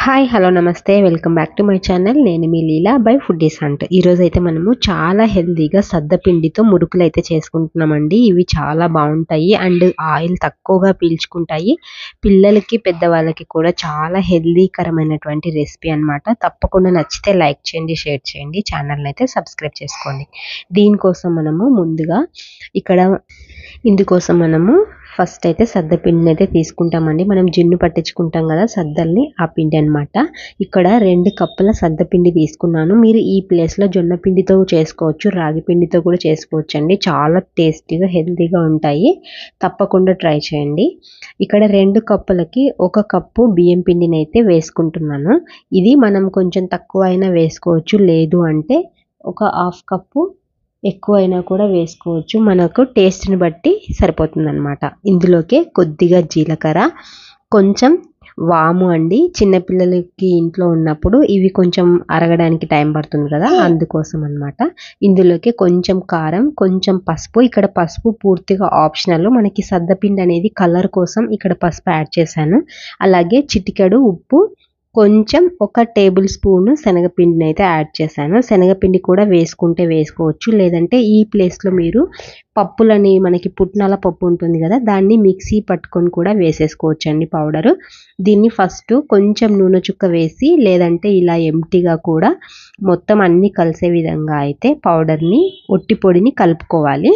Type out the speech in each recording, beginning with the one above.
Hi hello నమస్తే welcome back to my channel. నేను మీ లీలా by foodies hunt. ఈరోజు అయితే మనము చాలా హెల్తీగా సద్దపిండితో మురుకులు అయితే చేసుకుంటున్నామండి. ఇవి చాలా బాగుంటాయి అండ్ ఆయిల్ తక్కువగా పీల్చుకుంటాయి. పిల్లలకి పెద్దవాళ్ళకి కూడా చాలా హెల్తీకరమైనటువంటి రెసిపీ అన్నమాట. తప్పకుండా నచ్చితే లైక్ చేయండి, షేర్ చేయండి, ఛానల్ని అయితే సబ్స్క్రైబ్ చేసుకోండి. దీనికోసం మనము ముందుగా ఇందుకోసం మనము ఫస్ట్ అయితే సద్దపిండిని అయితే తీసుకుంటామండి. మనం జిన్ను పట్టించుకుంటాం కదా సద్దల్ని, ఆ పిండి అనమాట. ఇక్కడ 2 కప్పుల సద్దపిండి తీసుకున్నాను. మీరు ఈ ప్లేస్లో జొన్న పిండితో చేసుకోవచ్చు, రాగి పిండితో కూడా చేసుకోవచ్చు అండి. చాలా టేస్టీగా హెల్తీగా ఉంటాయి. తప్పకుండా ట్రై చేయండి. ఇక్కడ 2 కప్పులకి 1 కప్పు బియ్యం పిండిని అయితే వేసుకుంటున్నాను. ఇది మనం కొంచెం తక్కువ అయినా వేసుకోవచ్చు, లేదు అంటే ఒక 1/2 కప్పు ఎక్కువైనా కూడా వేసుకోవచ్చు. మనకు టేస్ట్ని బట్టి సరిపోతుందన్నమాట. ఇందులోకి కొద్దిగా జీలకర్ర, కొంచెం వాము అండి. చిన్నపిల్లలకి ఇంట్లో ఉన్నప్పుడు ఇవి కొంచెం అరగడానికి టైం పడుతుంది కదా, అందుకోసం అన్నమాట. ఇందులోకి కొంచెం కారం, కొంచెం పసుపు. ఇక్కడ పసుపు పూర్తిగా ఆప్షనల్. మనకి సద్దపిండి అనేది కలర్ కోసం ఇక్కడ పసుపు యాడ్ చేశాను. అలాగే చిటికెడు ఉప్పు, కొంచెం 1 టేబుల్ స్పూన్ శనగపిండిని అయితే యాడ్ చేశాను. శనగపిండి కూడా వేసుకుంటే వేసుకోవచ్చు, లేదంటే ఈ ప్లేస్లో మీరు పప్పులని, మనకి పుట్నాల పప్పు ఉంటుంది కదా, దాన్ని మిక్సీ పట్టుకొని కూడా వేసేసుకోవచ్చు అండి పౌడరు. దీన్ని ఫస్ట్ కొంచెం నూనె చుక్క వేసి, లేదంటే ఇలా ఎంటీగా కూడా మొత్తం అన్నీ కలిసే విధంగా అయితే పౌడర్ని, ఒట్టి పొడిని కలుపుకోవాలి.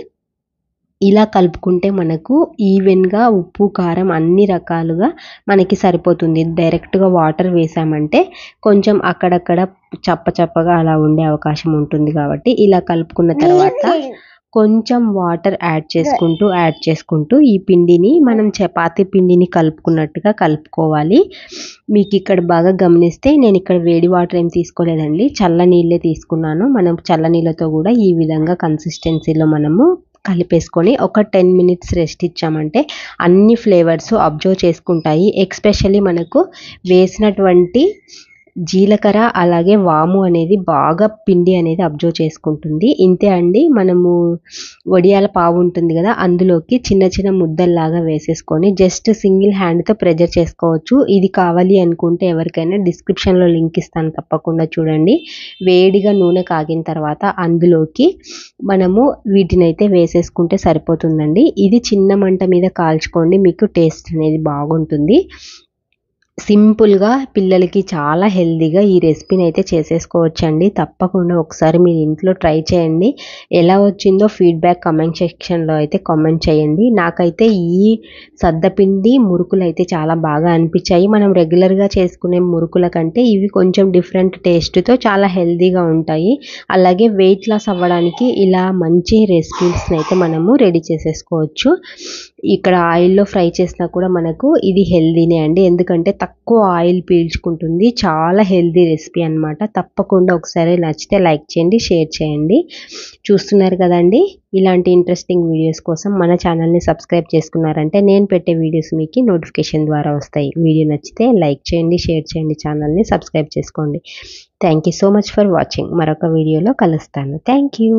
ఇలా కలుపుకుంటే మనకు ఈవెన్గా ఉప్పు కారం అన్ని రకాలుగా మనకి సరిపోతుంది. డైరెక్ట్గా వాటర్ వేసామంటే కొంచెం అక్కడక్కడ చప్పగా అలా ఉండే అవకాశం ఉంటుంది. కాబట్టి ఇలా కలుపుకున్న తర్వాత కొంచెం వాటర్ యాడ్ చేసుకుంటూ ఈ పిండిని మనం చపాతీ పిండిని కలుపుకున్నట్టుగా కలుపుకోవాలి. మీకు ఇక్కడ బాగా గమనిస్తే నేను ఇక్కడ వేడి వాటర్ ఏం తీసుకోలేదండి, చల్ల నీళ్ళే తీసుకున్నాను. మనం చల్ల నీళ్ళతో కూడా ఈ విధంగా కన్సిస్టెన్సీలో మనము కలిపేసుకొని ఒక 10 మినిట్స్ రెస్ట్ ఇచ్చామంటే అన్ని ఫ్లేవర్స్ అబ్జర్వ్ చేసుకుంటాయి. ఎక్స్పెషల్లీ మనకు వేసినటువంటి జీలకర్ర అలాగే వాము అనేది బాగా పిండి అనేది అబ్జర్వ్ చేసుకుంటుంది. ఇంతే అండి. మనము వడియాల పావు ఉంటుంది కదా, అందులోకి చిన్న చిన్న ముద్దల్లాగా వేసేసుకొని జస్ట్ సింగిల్ హ్యాండ్తో ప్రెజర్ చేసుకోవచ్చు. ఇది కావాలి అనుకుంటే ఎవరికైనా డిస్క్రిప్షన్లో లింక్ ఇస్తాను, తప్పకుండా చూడండి. వేడిగా నూనె కాగిన తర్వాత అందులోకి మనము వీటినైతే వేసేసుకుంటే సరిపోతుందండి. ఇది చిన్న మంట మీద కాల్చుకోండి, మీకు టేస్ట్ అనేది బాగుంటుంది. సింపుల్గా పిల్లలకి చాలా హెల్తీగా ఈ రెసిపీని అయితే చేసేసుకోవచ్చండి. తప్పకుండా ఒకసారి మీరు ఇంట్లో ట్రై చేయండి. ఎలా వచ్చిందో ఫీడ్బ్యాక్ కమెంట్ సెక్షన్లో అయితే కామెంట్ చేయండి. నాకైతే ఈ సద్దపిండి మురుకులు అయితే చాలా బాగా అనిపించాయి. మనం రెగ్యులర్గా చేసుకునే మురుకుల కంటే ఇవి కొంచెం డిఫరెంట్ టేస్ట్తో చాలా హెల్తీగా ఉంటాయి. అలాగే వెయిట్ లాస్ అవ్వడానికి ఇలా మంచి రెసిపీస్ని అయితే మనము రెడీ చేసేసుకోవచ్చు. ఇక్కడ ఆయిల్లో ఫ్రై చేసినా కూడా మనకు ఇది హెల్తీనే అండి, ఎందుకంటే తక్కువ ఆయిల్ పీల్చుకుంటుంది. చాలా హెల్తీ రెసిపీ అన్నమాట. తప్పకుండా ఒకసారి నచ్చితే లైక్ చేయండి, షేర్ చేయండి. చూస్తున్నారు కదండి, ఇలాంటి ఇంట్రెస్టింగ్ వీడియోస్ కోసం మన ఛానల్ని సబ్స్క్రైబ్ చేసుకున్నారంటే నేను పెట్టే వీడియోస్ మీకు నోటిఫికేషన్ ద్వారా వస్తాయి. వీడియో నచ్చితే లైక్ చేయండి, షేర్ చేయండి, ఛానల్ని సబ్స్క్రైబ్ చేసుకోండి. Thank you so much for watching. మరొక వీడియోలో కలుస్తాను. Thank you.